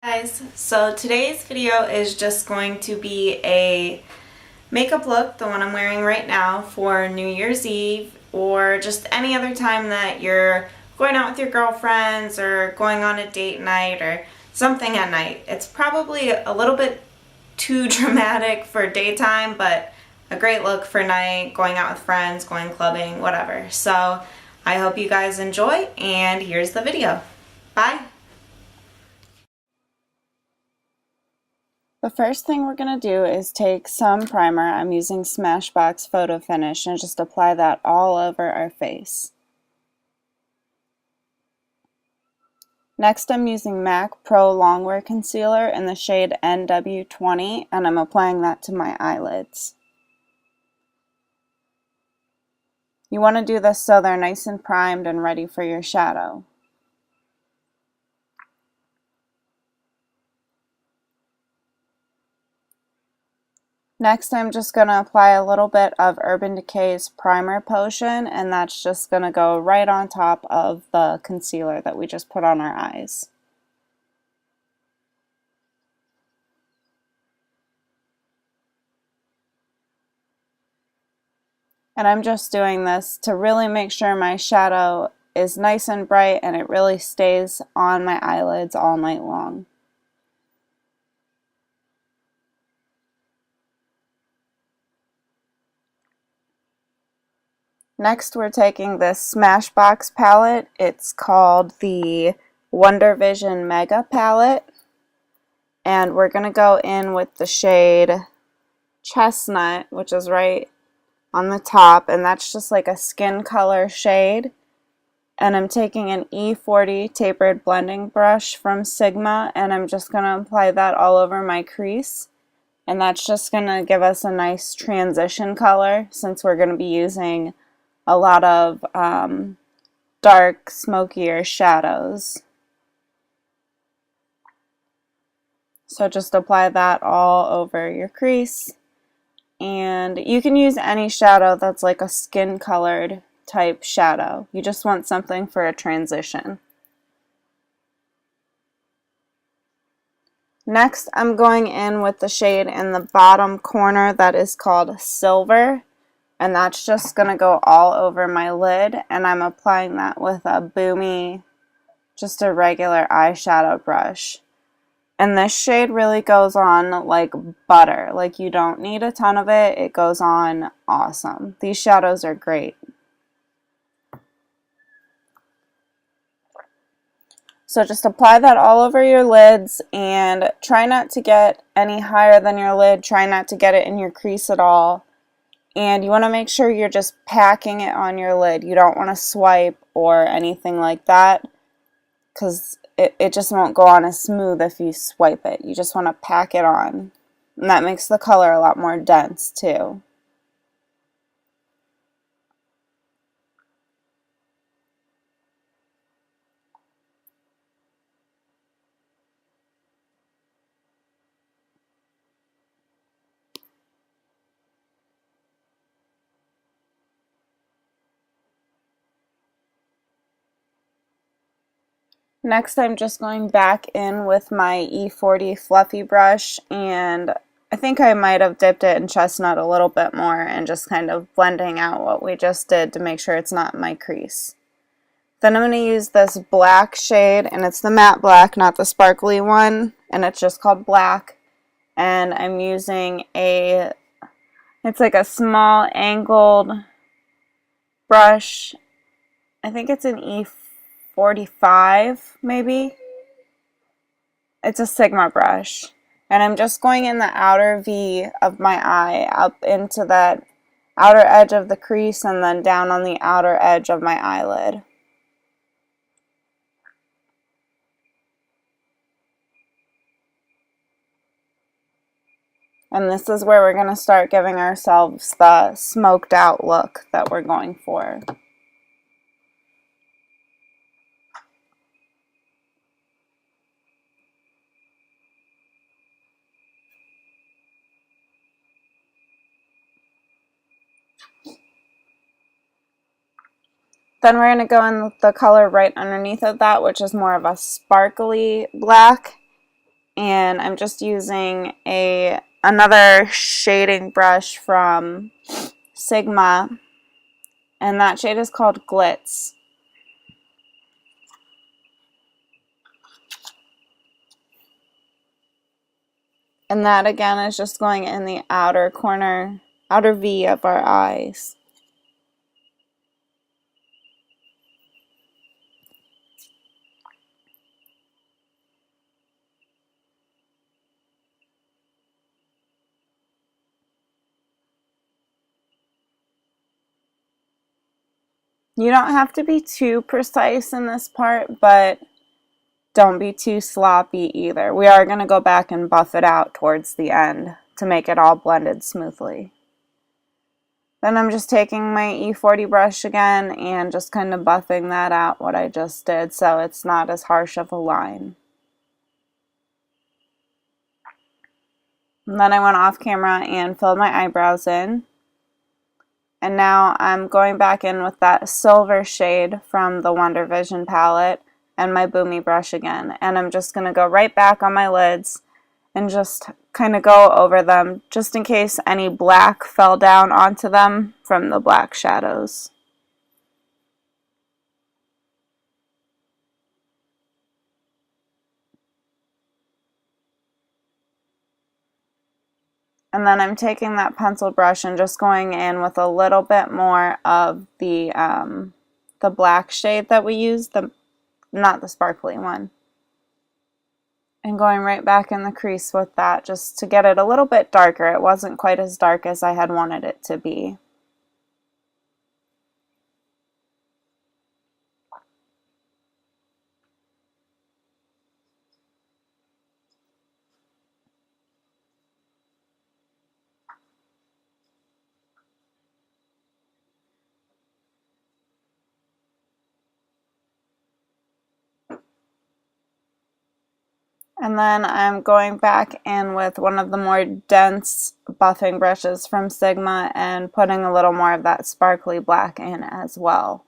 Guys, so today's video is just going to be a makeup look, the one I'm wearing right now, for New Year's Eve or just any other time that you're going out with your girlfriends or going on a date night or something at night. It's probably a little bit too dramatic for daytime, but a great look for night, going out with friends, going clubbing, whatever. So I hope you guys enjoy, and here's the video. Bye! The first thing we're going to do is take some primer. I'm using Smashbox Photo Finish and just apply that all over our face. Next, I'm using MAC Pro Longwear Concealer in the shade NW20, and I'm applying that to my eyelids. You want to do this so they're nice and primed and ready for your shadow. Next, I'm just going to apply a little bit of Urban Decay's Primer Potion, and that's just going to go right on top of the concealer that we just put on our eyes. And I'm just doing this to really make sure my shadow is nice and bright and it really stays on my eyelids all night long. Next, we're taking this Smashbox palette. It's called the Wondervision Mega palette. And we're going to go in with the shade Chestnut, which is right on the top. And that's just like a skin color shade. And I'm taking an E40 tapered blending brush from Sigma. And I'm just going to apply that all over my crease. And that's just going to give us a nice transition color since we're going to be using a lot of dark, smokier shadows. So just apply that all over your crease. And you can use any shadow that's like a skin colored type shadow. You just want something for a transition. Next, I'm going in with the shade in the bottom corner that is called Silver. And that's just going to go all over my lid, and I'm applying that with a Bhumi, just a regular eyeshadow brush. And this shade really goes on like butter. Like, you don't need a ton of it. It goes on awesome. These shadows are great. So just apply that all over your lids and try not to get any higher than your lid. Try not to get it in your crease at all. And you want to make sure you're just packing it on your lid. You don't want to swipe or anything like that, because it just won't go on as smooth if you swipe it. You just want to pack it on. And that makes the color a lot more dense too. Next, I'm just going back in with my E40 fluffy brush, and I think I might have dipped it in Chestnut a little bit more and just kind of blending out what we just did to make sure it's not in my crease. Then I'm going to use this black shade, and it's the matte black, not the sparkly one, and it's just called Black. And I'm using it's like a small angled brush. I think it's an E45 maybe. It's a Sigma brush. And I'm just going in the outer V of my eye up into that outer edge of the crease and then down on the outer edge of my eyelid. And this is where we're going to start giving ourselves the smoked out look that we're going for. Then we're going to go in with the color right underneath of that, which is more of a sparkly black. and I'm just using another shading brush from Sigma, and that shade is called Glitz. And that again is just going in the outer corner, outer V of our eyes. You don't have to be too precise in this part, but don't be too sloppy either. We are going to go back and buff it out towards the end to make it all blended smoothly. Then I'm just taking my E40 brush again and just kind of buffing that out what I just did so it's not as harsh of a line. And then I went off camera and filled my eyebrows in. And now I'm going back in with that silver shade from the Wondervision palette and my Bhumi brush again. And I'm just going to go right back on my lids and just kind of go over them just in case any black fell down onto them from the black shadows. And then I'm taking that pencil brush and just going in with a little bit more of the black shade that we used, not the sparkly one. And going right back in the crease with that just to get it a little bit darker. It wasn't quite as dark as I had wanted it to be. And then I'm going back in with one of the more dense buffing brushes from Sigma and putting a little more of that sparkly black in as well.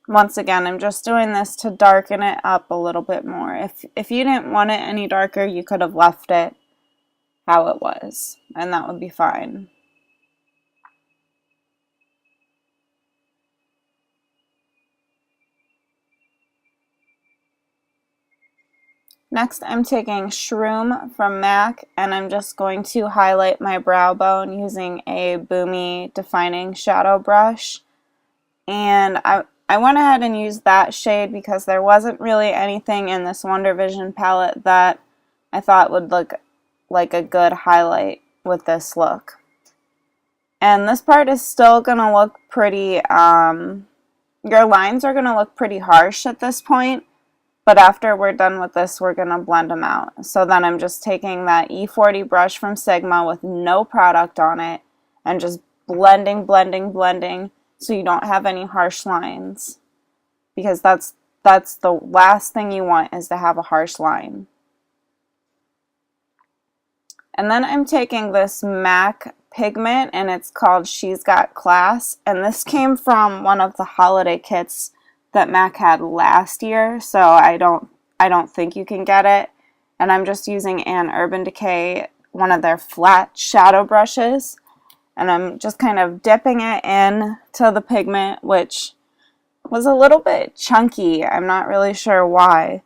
Once again, I'm just doing this to darken it up a little bit more. If you didn't want it any darker, you could have left it how it was, and that would be fine. Next, I'm taking Shroom from MAC, and I'm just going to highlight my brow bone using a Bhumi defining shadow brush. And I went ahead and used that shade because there wasn't really anything in this Wondervision palette that I thought would look like a good highlight with this look. And this part is still going to look pretty, your lines are going to look pretty harsh at this point. But after we're done with this, we're going to blend them out. So then I'm just taking that E40 brush from Sigma with no product on it and just blending, blending, blending so you don't have any harsh lines. Because that's the last thing you want, is to have a harsh line. And then I'm taking this MAC pigment, and it's called She's Got Class. And this came from one of the holiday kits that MAC had last year, so I don't think you can get it. And I'm just using an Urban Decay, one of their flat shadow brushes, and I'm just kind of dipping it in to the pigment, which was a little bit chunky. I'm not really sure why,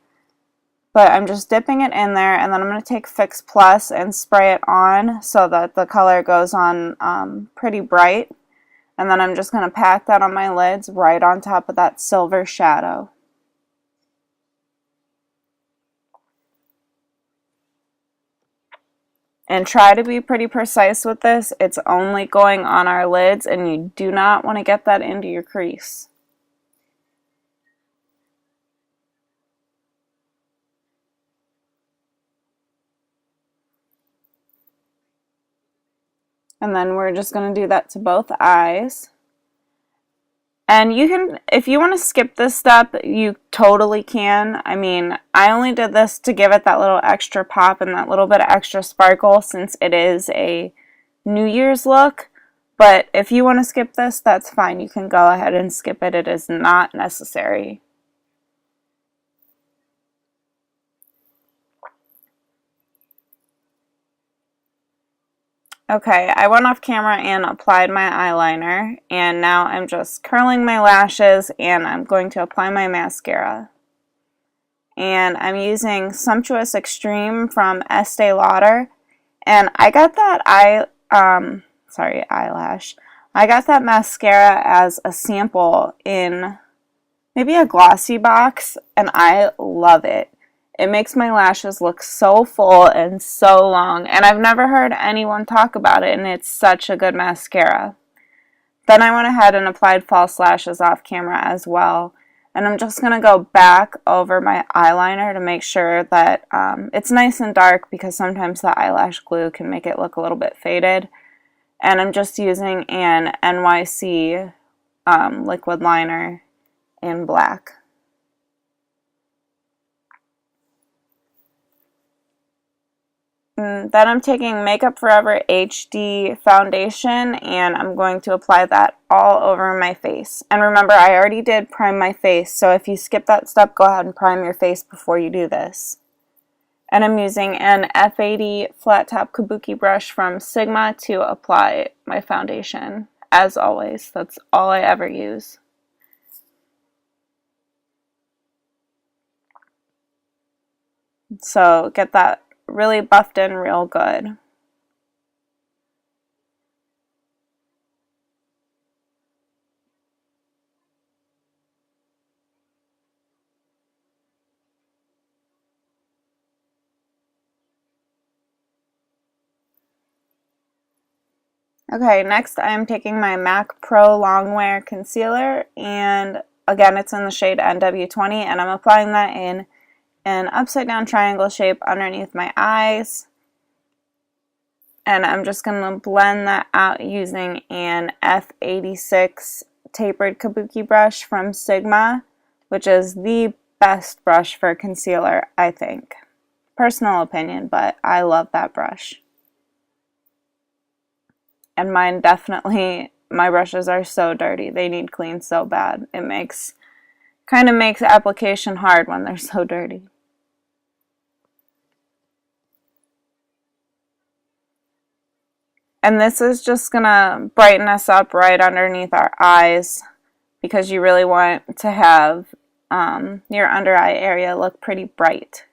but I'm just dipping it in there, and then I'm going to take Fix Plus and spray it on so that the color goes on pretty bright. And then I'm just going to pack that on my lids right on top of that silver shadow. And try to be pretty precise with this. It's only going on our lids, and you do not want to get that into your crease. And then we're just going to do that to both eyes. And you can, if you want to skip this step, you totally can. I mean, I only did this to give it that little extra pop and that little bit of extra sparkle since it is a New Year's look. But if you want to skip this, that's fine. You can go ahead and skip it. It is not necessary. Okay, I went off camera and applied my eyeliner, and now I'm just curling my lashes and I'm going to apply my mascara. And I'm using Sumptous Extreme from Estee Lauder, and I got that eyelash. I got that mascara as a sample in maybe a glossy box, and I love it. It makes my lashes look so full and so long, and I've never heard anyone talk about it, and it's such a good mascara. Then I went ahead and applied false lashes off camera as well, and I'm just going to go back over my eyeliner to make sure that it's nice and dark, because sometimes the eyelash glue can make it look a little bit faded. And I'm just using an NYC liquid liner in black. Then I'm taking Makeup Forever HD foundation, and I'm going to apply that all over my face. And remember, I already did prime my face, so if you skip that step, go ahead and prime your face before you do this. And I'm using an F80 flat top kabuki brush from Sigma to apply my foundation. As always, that's all I ever use. So get that really buffed in real good. Okay, next I'm taking my MAC Pro Longwear concealer, and again it's in the shade NW20, and I'm applying that in an upside down triangle shape underneath my eyes. And I'm just going to blend that out using an F86 tapered kabuki brush from Sigma, which is the best brush for concealer, I think. Personal opinion, but I love that brush. And mine definitely, my brushes are so dirty. They need clean so bad. It kind of makes application hard when they're so dirty. And this is just going to brighten us up right underneath our eyes, because you really want to have your under eye area look pretty bright.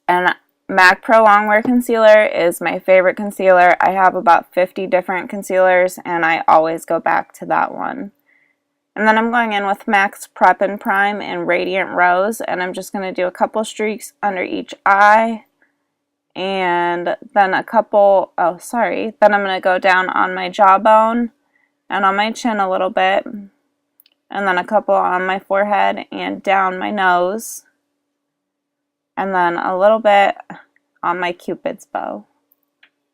And MAC Pro Longwear Concealer is my favorite concealer. I have about 50 different concealers, and I always go back to that one. And then I'm going in with MAC's Prep and Prime in Radiant Rose, and I'm just going to do a couple streaks under each eye, and then then I'm going to go down on my jawbone and on my chin a little bit, and then a couple on my forehead and down my nose, and then a little bit on my Cupid's bow.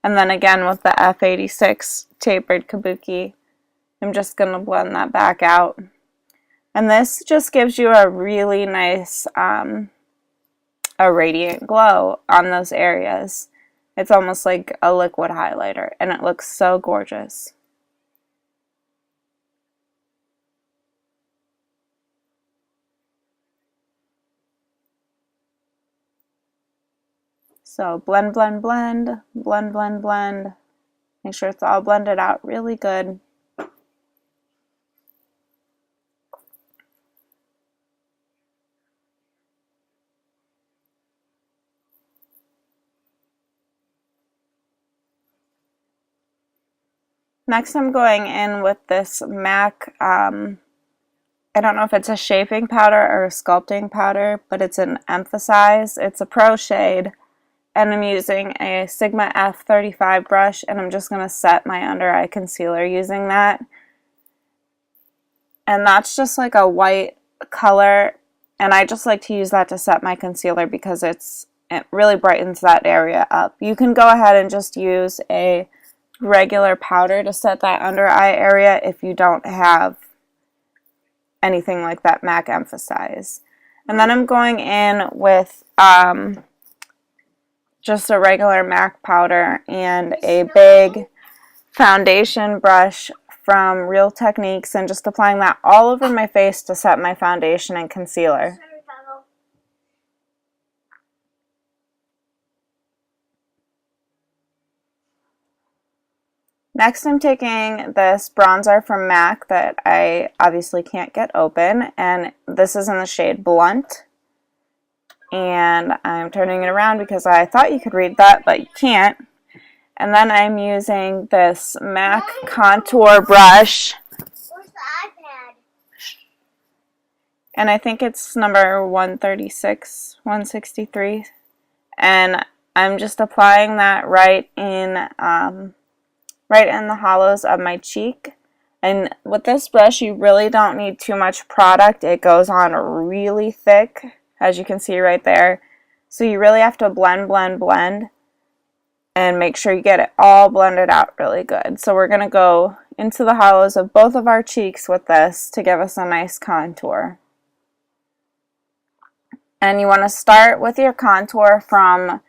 And then again with the F86 tapered kabuki, I'm just going to blend that back out. And this just gives you a really nice, a radiant glow on those areas. It's almost like a liquid highlighter, and it looks so gorgeous. So blend, blend, blend, blend, blend, blend. Make sure it's all blended out really good. Next I'm going in with this MAC, I don't know if it's a shaping powder or a sculpting powder, but it's an Emphasize. It's a pro shade, and I'm using a Sigma F35 brush, and I'm just going to set my under eye concealer using that. And that's just like a white color, and I just like to use that to set my concealer because it really brightens that area up. You can go ahead and just use a regular powder to set that under eye area if you don't have anything like that MAC Emphasize. And then I'm going in with just a regular MAC powder and a big foundation brush from Real Techniques, and just applying that all over my face to set my foundation and concealer. Next, I'm taking this bronzer from MAC that I obviously can't get open, and this is in the shade Blunt. And I'm turning it around because I thought you could read that, but you can't. And then I'm using this MAC contour brush. Where's the iPad? And I think it's number 136, 163. And I'm just applying that right in the hollows of my cheek. And with this brush, you really don't need too much product. It goes on really thick, as you can see right there. So you really have to blend, blend, blend, and make sure you get it all blended out really good. So we're going to go into the hollows of both of our cheeks with this to give us a nice contour. And you want to start with your contour from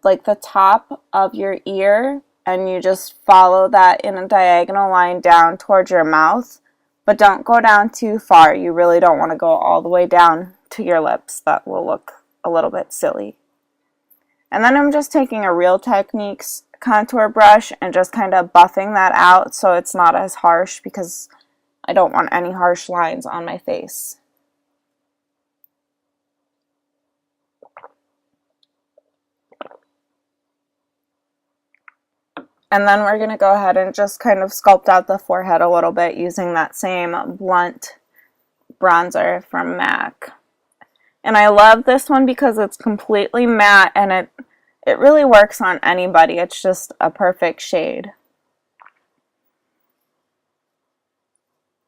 like the top of your ear, and you just follow that in a diagonal line down towards your mouth, but don't go down too far. You really don't want to go all the way down to your lips. That will look a little bit silly. And then I'm just taking a Real Techniques contour brush and just kind of buffing that out so it's not as harsh, because I don't want any harsh lines on my face. And then we're going to go ahead and just kind of sculpt out the forehead a little bit using that same Blunt bronzer from MAC. And I love this one because it's completely matte, and it really works on anybody. It's just a perfect shade.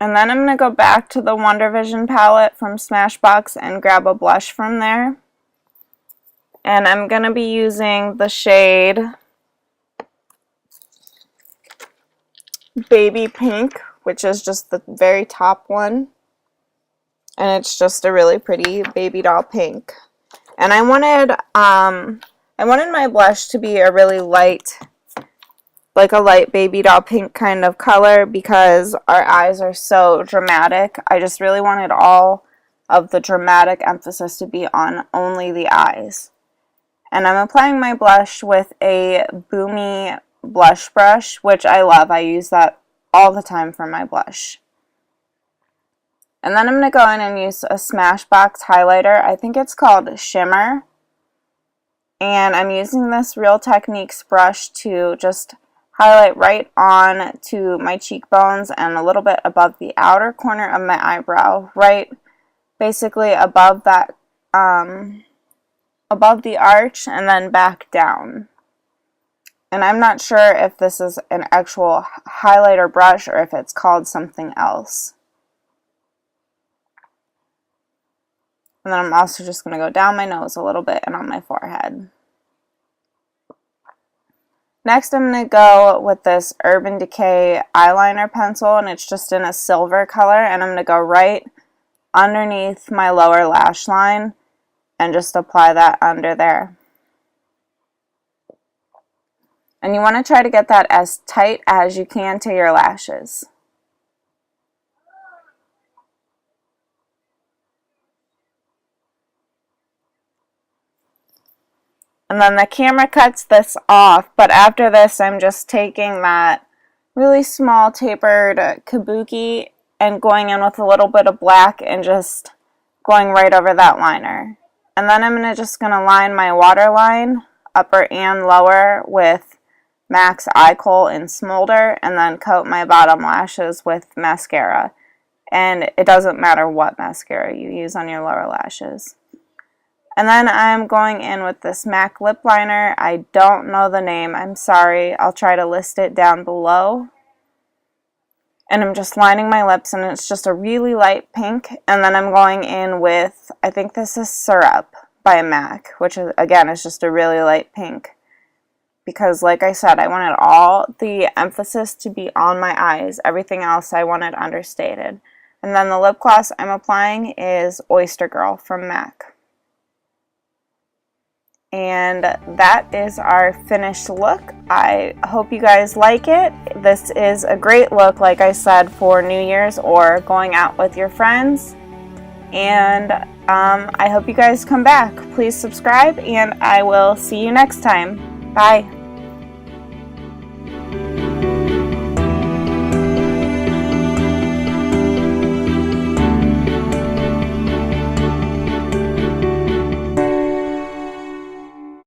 And then I'm going to go back to the Wondervision palette from Smashbox and grab a blush from there. And I'm going to be using the shade Baby Pink, which is just the very top one. And it's just a really pretty baby doll pink. And I wanted my blush to be a really light, like a light baby doll pink kind of color, because our eyes are so dramatic. I just really wanted all of the dramatic emphasis to be on only the eyes. And I'm applying my blush with a Bhumi blush brush, which I love. I use that all the time for my blush. And then I'm going to go in and use a Smashbox highlighter. I think it's called Shimmer. And I'm using this Real Techniques brush to just highlight right on to my cheekbones and a little bit above the outer corner of my eyebrow, right basically above that, above the arch, and then back down. And I'm not sure if this is an actual highlighter brush or if it's called something else. And then I'm also just going to go down my nose a little bit and on my forehead. Next, I'm going to go with this Urban Decay eyeliner pencil, and it's just in a silver color, and I'm going to go right underneath my lower lash line and just apply that under there. And you want to try to get that as tight as you can to your lashes. And then the camera cuts this off, but after this I'm just taking that really small tapered kabuki and going in with a little bit of black and just going right over that liner. And then I'm just going to line my waterline, upper and lower, with MAC's Eye Kohl in Smolder, and then coat my bottom lashes with mascara. And it doesn't matter what mascara you use on your lower lashes. And then I'm going in with this MAC lip liner. I don't know the name, I'm sorry. I'll try to list it down below. And I'm just lining my lips, and it's just a really light pink. And then I'm going in with, I think this is Syrup by MAC, which is, again, is just a really light pink. Because like I said, I wanted all the emphasis to be on my eyes. Everything else I wanted understated. And then the lip gloss I'm applying is Oyster Girl from MAC. And that is our finished look. I hope you guys like it. This is a great look, like I said, for New Year's or going out with your friends. And I hope you guys come back. Please subscribe, and I will see you next time. Bye.